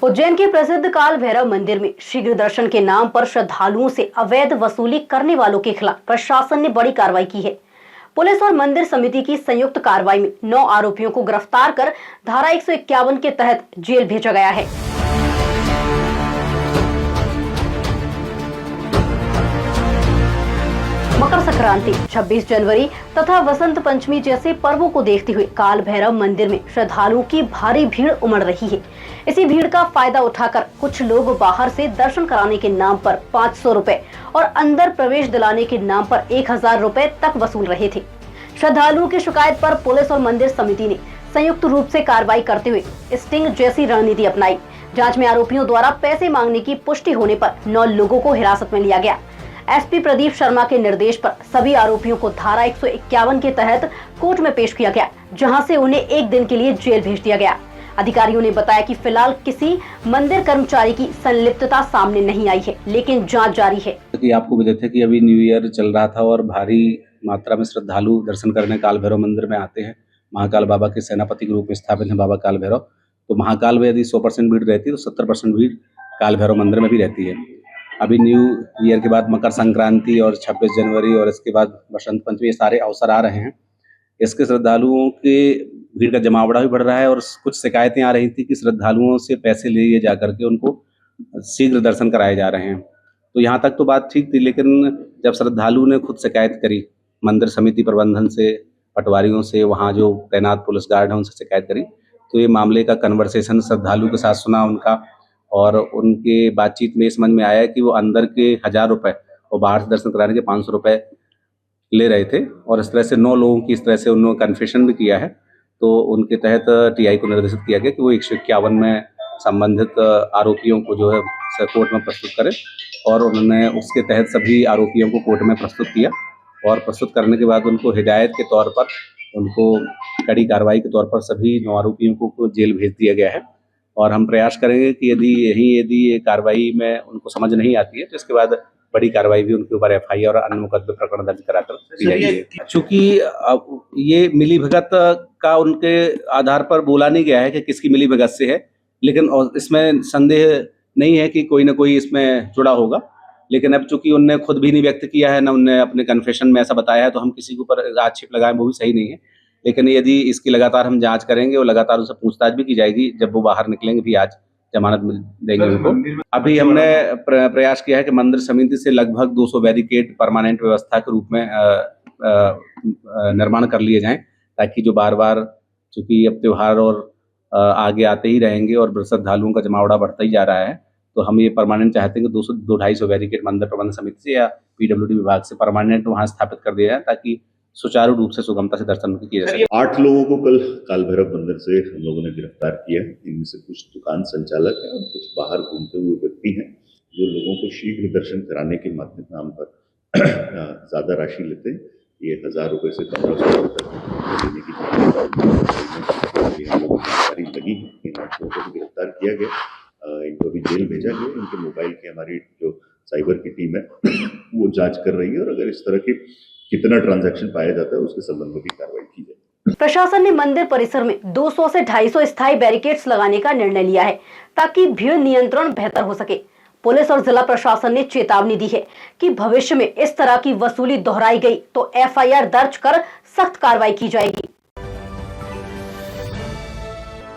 उज्जैन के प्रसिद्ध काल भैरव मंदिर में शीघ्र दर्शन के नाम पर श्रद्धालुओं से अवैध वसूली करने वालों के खिलाफ प्रशासन ने बड़ी कार्रवाई की है। पुलिस और मंदिर समिति की संयुक्त कार्रवाई में 9 आरोपियों को गिरफ्तार कर धारा 151 के तहत जेल भेजा गया है। मकर संक्रांति, 26 जनवरी तथा वसंत पंचमी जैसे पर्वों को देखते हुए काल भैरव मंदिर में श्रद्धालुओं की भारी भीड़ उमड़ रही है। इसी भीड़ का फायदा उठाकर कुछ लोग बाहर से दर्शन कराने के नाम पर 500 रुपए और अंदर प्रवेश दिलाने के नाम पर 1000 रुपए तक वसूल रहे थे। श्रद्धालुओं की शिकायत पर पुलिस और मंदिर समिति ने संयुक्त रूप से कार्रवाई करते हुए स्टिंग जैसी रणनीति अपनाई। जाँच में आरोपियों द्वारा पैसे मांगने की पुष्टि होने पर 9 लोगों को हिरासत में लिया गया। एसपी प्रदीप शर्मा के निर्देश पर सभी आरोपियों को धारा 151 के तहत कोर्ट में पेश किया गया, जहां से उन्हें 1 दिन के लिए जेल भेज दिया गया। अधिकारियों ने बताया कि फिलहाल किसी मंदिर कर्मचारी की संलिप्तता सामने नहीं आई है, लेकिन जांच जारी है। कि आपको भी थे कि अभी न्यू ईयर चल रहा था और भारी मात्रा में श्रद्धालु दर्शन करने काल भैरव मंदिर में आते हैं। महाकाल बाबा के सेनापति के रूप में स्थापित है बाबा काल भैरव। तो महाकाल में यदि 100% भीड़ रहती है तो 70% भीड़ काल भैरव मंदिर में भी रहती है। अभी न्यू ईयर के बाद मकर संक्रांति और 26 जनवरी और इसके बाद बसंत पंचमी, ये सारे अवसर आ रहे हैं। इसके श्रद्धालुओं के भीड़ का जमावड़ा भी बढ़ रहा है और कुछ शिकायतें आ रही थी कि श्रद्धालुओं से पैसे लिए जा करके उनको शीघ्र दर्शन कराए जा रहे हैं। तो यहाँ तक तो बात ठीक थी, लेकिन जब श्रद्धालु ने खुद शिकायत करी मंदिर समिति प्रबंधन से, पटवारियों से, वहाँ जो तैनात पुलिस गार्ड हैं उनसे शिकायत करी, तो ये मामले का कन्वर्सेशन श्रद्धालु के साथ सुना उनका, और उनके बातचीत में समझ में आया कि वो अंदर के 1000 रुपए और बाहर से दर्शन कराने के 500 रुपए ले रहे थे। और इस तरह से 9 लोगों की इस तरह से उन्होंने कन्फेशन भी किया है। तो उनके तहत टीआई को निर्देशित किया गया कि वो 151 में संबंधित आरोपियों को जो है कोर्ट में प्रस्तुत करें, और उन्होंने उसके तहत सभी आरोपियों को कोर्ट में प्रस्तुत किया। और प्रस्तुत करने के बाद उनको हिदायत के तौर पर, उनको कड़ी कार्रवाई के तौर पर सभी 9 आरोपियों को जेल भेज दिया गया है। और हम प्रयास करेंगे कि यदि ये कार्रवाई में उनको समझ नहीं आती है तो इसके बाद बड़ी कार्रवाई भी उनके ऊपर एफआईआर और अन्य मुकदमे प्रकरण दर्ज कराकर की जाएगी। चूंकि ये मिलीभगत का उनके आधार पर बोला नहीं गया है कि किसकी मिलीभगत से है, लेकिन इसमें संदेह नहीं है कि कोई ना कोई इसमें जुड़ा होगा। लेकिन अब चूंकि उनने खुद भी नहीं व्यक्त किया है, ना उनने अपने कन्फेशन में ऐसा बताया है, तो हम किसी के ऊपर आक्षेप लगाएं वो भी सही नहीं है। लेकिन यदि इसकी लगातार हम जांच करेंगे और लगातार उनसे पूछताछ भी की जाएगी, जब वो बाहर निकलेंगे भी आज जमानत मिल देंगे उनको। अभी हमने प्रयास किया है कि मंदिर समिति से लगभग 200 बैरिकेड परमानेंट व्यवस्था के रूप में निर्माण कर लिए जाएं, ताकि जो बार बार, चूंकि अब त्योहार और आगे आते ही रहेंगे और श्रद्धालुओं का जमावड़ा बढ़ता ही जा रहा है, तो हम ये परमानेंट चाहते हैं कि 200-250 बैरिकेड मंदिर प्रबंध समिति से या पीडब्ल्यूडी विभाग से परमानेंट वहाँ स्थापित कर दिया जाए, ताकि सुचारू रूप से सुगमता से दर्शन किया जा सके। 8 लोगों को कल काल भैरव मंदिर से हम लोगों ने गिरफ्तार किया है। इनमें से कुछ दुकान संचालक हैं और कुछ बाहर घूमते हुए व्यक्ति हैं जो लोगों को शीघ्र दर्शन कराने के नाम पर ज्यादा राशि लेते हैं। ये 1000 रुपए से 1500 रुपए तक देने की जानकारी लगी है। इन 8 लोगों को गिरफ्तार किया गया, इनको अभी जेल भेजा गया। इनके मोबाइल की हमारी जो साइबर की टीम है वो जाँच कर रही है, और अगर इस तरह की कितना ट्रांजैक्शन पाया जाता है उसके संबंध में भी कार्रवाई की जाए। प्रशासन ने मंदिर परिसर में 200 से 250 स्थायी बैरिकेड्स लगाने का निर्णय लिया है, ताकि भीड़ नियंत्रण बेहतर हो सके। पुलिस और जिला प्रशासन ने चेतावनी दी है कि भविष्य में इस तरह की वसूली दोहराई गई तो एफआईआर दर्ज कर सख्त कार्रवाई की जाएगी।